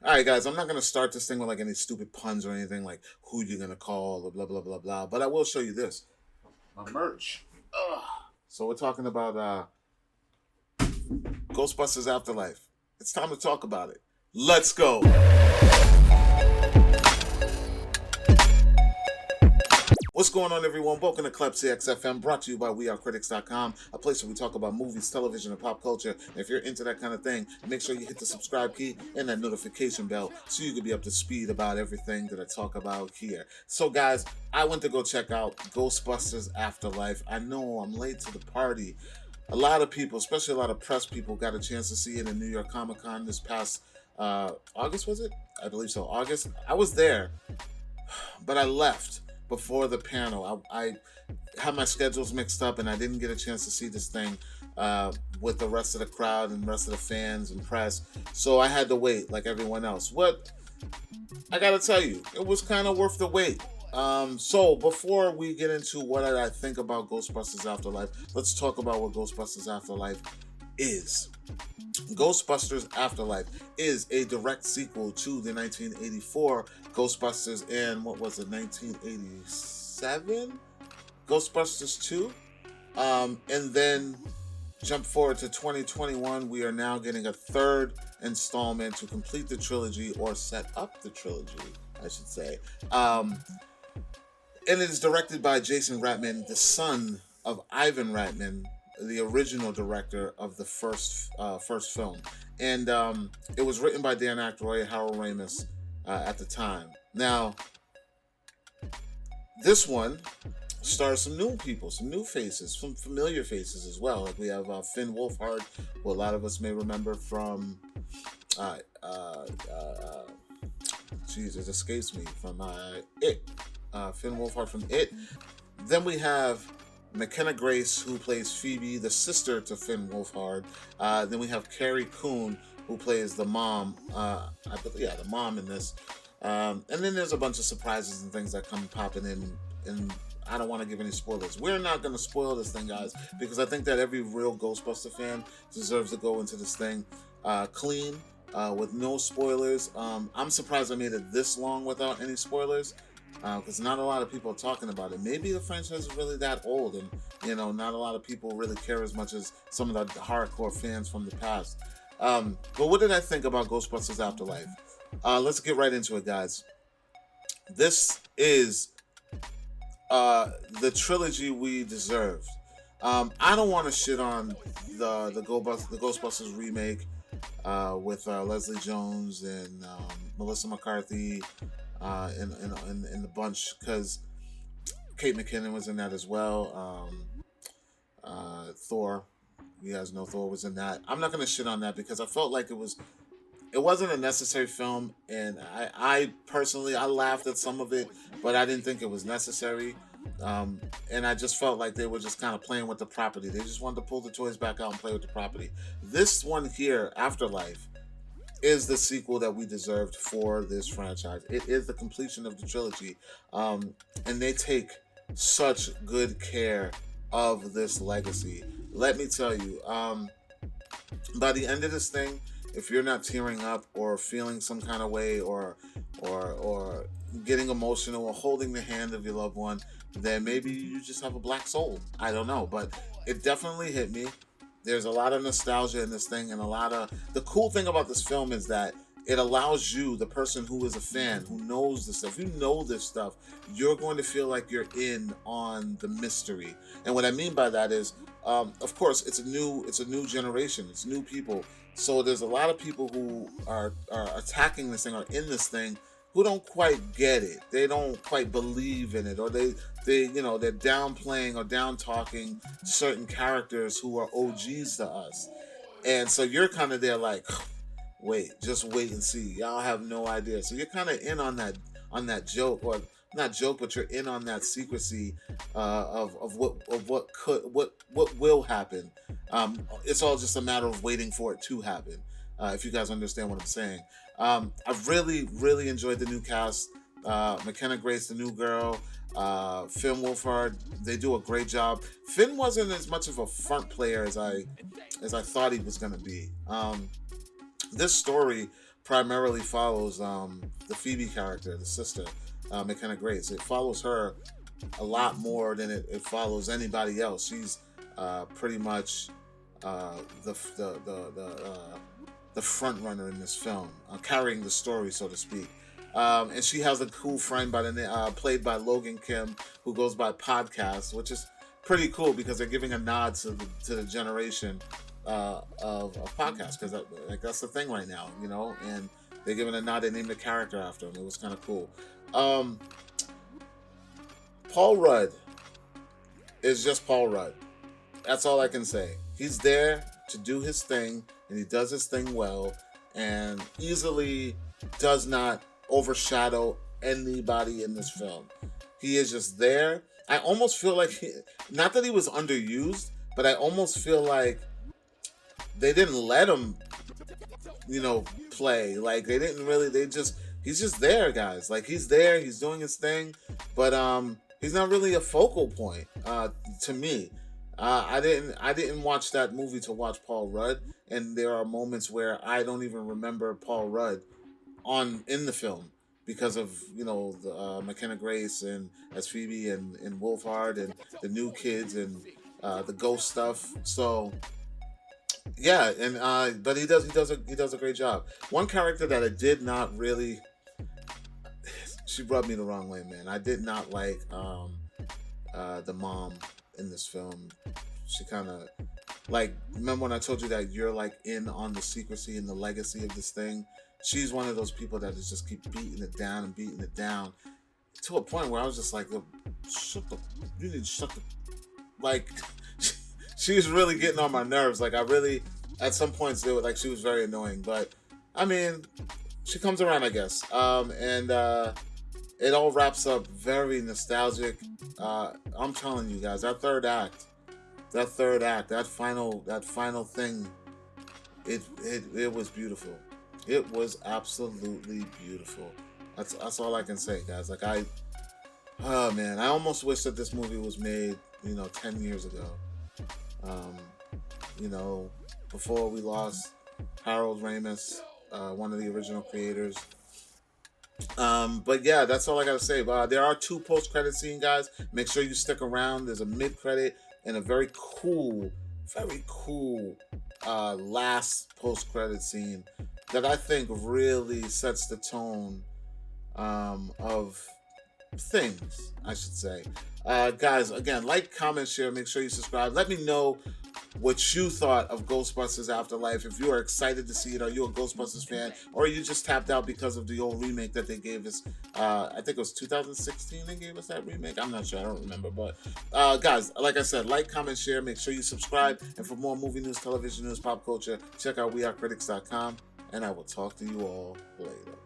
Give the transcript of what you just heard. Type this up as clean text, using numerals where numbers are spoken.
All right, guys, I'm not going to start this thing with like any stupid puns or anything like who you're going to call or blah, blah, blah, blah. But I will show you this my merch. Ugh. So we're talking about Ghostbusters Afterlife. It's time to talk about it. Let's go. What's going on, everyone? Welcome to Klepcx FM, brought to you by WeAreCritiX.com, a place where we talk about movies, television, and pop culture. And if you're into that kind of thing, make sure you hit the subscribe key and that notification bell so you can be up to speed about everything that I talk about here. So, guys, I went to go check out Ghostbusters Afterlife. I know I'm late to the party. A lot of people, especially a lot of press people, got a chance to see it in New York Comic Con this past August, was it? I believe so. August. I was there, but I left before the panel. I had my schedules mixed up and I didn't get a chance to see this thing with the rest of the crowd and the rest of the fans and press. So I had to wait like everyone else. What I gotta tell you, it was kind of worth the wait. So before we get into what I think about Ghostbusters Afterlife, let's talk about what Ghostbusters Afterlife is. Ghostbusters Afterlife is a direct sequel to the 1984 Ghostbusters and what was it, 1987 Ghostbusters 2. And then jump forward to 2021, we are now getting a third installment to complete the trilogy, or set up the trilogy, I should say. And it is directed by Jason Reitman, the son of Ivan Reitman, the original director of the first film. And it was written by Dan Aykroyd and Harold Ramis at the time. Now, this one stars some new people, some new faces, some familiar faces as well. Like we have Finn Wolfhard, who a lot of us may remember from geez, it escapes me, from It. Finn Wolfhard from It. Then we have McKenna Grace, who plays Phoebe, the sister to Finn Wolfhard. Then we have Carrie Coon, who plays the mom. The mom in this. And then there's a bunch of surprises and things that come popping in. And I don't want to give any spoilers. We're not going to spoil this thing, guys, because I think that every real Ghostbuster fan deserves to go into this thing clean, with no spoilers. I'm surprised I made it this long without any spoilers, because not a lot of people are talking about it. Maybe the franchise is really that old, and not a lot of people really care as much as some of the hardcore fans from the past. But what did I think about Ghostbusters Afterlife? Let's get right into it, guys. This is the trilogy we deserved. I don't want to shit on the Ghostbusters remake with Leslie Jones and Melissa McCarthy in the bunch, because Kate McKinnon was in that as well. Thor, you guys know Thor was in that. I'm not going to shit on that because I felt like it wasn't a necessary film, and I personally, I laughed at some of it, but I didn't think it was necessary. And I just felt like they were just kind of playing with the property. They just wanted to pull the toys back out and play with the property. This one here, Afterlife, is the sequel that we deserved for this franchise. It is the completion of the trilogy. And they take such good care of this legacy. Let me tell you, by the end of this thing, if you're not tearing up or feeling some kind of way or getting emotional or holding the hand of your loved one, then maybe you just have a black soul. I don't know, but it definitely hit me. There's a lot of nostalgia in this thing, and the cool thing about this film is that it allows you, the person who is a fan, who knows this stuff, you know this stuff, you're going to feel like you're in on the mystery. And what I mean by that is, of course, it's a new generation, it's new people. So there's a lot of people who are attacking this thing, or in this thing, who don't quite get it. They don't quite believe in it, or they're downplaying or down talking certain characters who are OGs to us. And so you're kind of there like, just wait and see. Y'all have no idea. So you're kind of in on that joke, or not joke, but you're in on that secrecy of what will happen. It's all just a matter of waiting for it to happen. If you guys understand what I'm saying. I've really, really enjoyed the new cast. McKenna Grace, the new girl, Finn Wolfhard, they do a great job. Finn wasn't as much of a front player as I thought he was going to be. This story primarily follows the Phoebe character, the sister, McKenna Grace. It follows her a lot more than it follows anybody else. She's pretty much the the front runner in this film, carrying the story, so to speak. And she has a cool friend by the played by Logan Kim, who goes by Podcast, which is pretty cool because they're giving a nod to the generation of podcasts, because like that's the thing right now, you know. And they're giving a nod. They named the character after him. It was kind of cool. Paul Rudd is just Paul Rudd. That's all I can say. He's there to do his thing, and he does his thing well, and easily does not overshadow anybody in this film. He is just there. I almost feel like, not that he was underused, but I almost feel like they didn't let him, you know, play. Like they didn't really. He's just there, guys. Like he's there. He's doing his thing, but he's not really a focal point to me. I didn't watch that movie to watch Paul Rudd, and there are moments where I don't even remember Paul Rudd in the film because of, you know, the McKenna Grace and as Phoebe and Wolfhard and the new kids and the ghost stuff. So yeah, and but he does a great job. One character that I did not really, she rubbed me the wrong way, man. I did not like the mom in this film. She kind of, like, remember when I told you that you're like in on the secrecy and the legacy of this thing? She's one of those people that just keep beating it down to a point where I was just like, you need to shut the, like, she was really getting on my nerves. Like, I really, at some points, she was very annoying. But I mean, she comes around, I guess. And it all wraps up very nostalgic. I'm telling you guys, that third act, that final thing, it was beautiful. It was absolutely beautiful. That's all I can say, guys. Like oh man, I almost wish that this movie was made, 10 years ago. Before we lost Harold Ramis, one of the original creators. But yeah, that's all I gotta say. There are 2 post-credit scenes, guys. Make sure you stick around. There's a mid-credit and a very cool last post-credit scene that I think really sets the tone of things, I should say. Guys, again, like, comment, share, make sure you subscribe. Let me know what you thought of Ghostbusters Afterlife. If you are excited to see it, are you a Ghostbusters fan, or are you just tapped out because of the old remake that they gave us? I think it was 2016 they gave us that remake. I'm not sure, I don't remember. But guys, like I said, like, comment, share, make sure you subscribe. And for more movie news, television news, pop culture, check out wearecritics.com. And I will talk to you all later.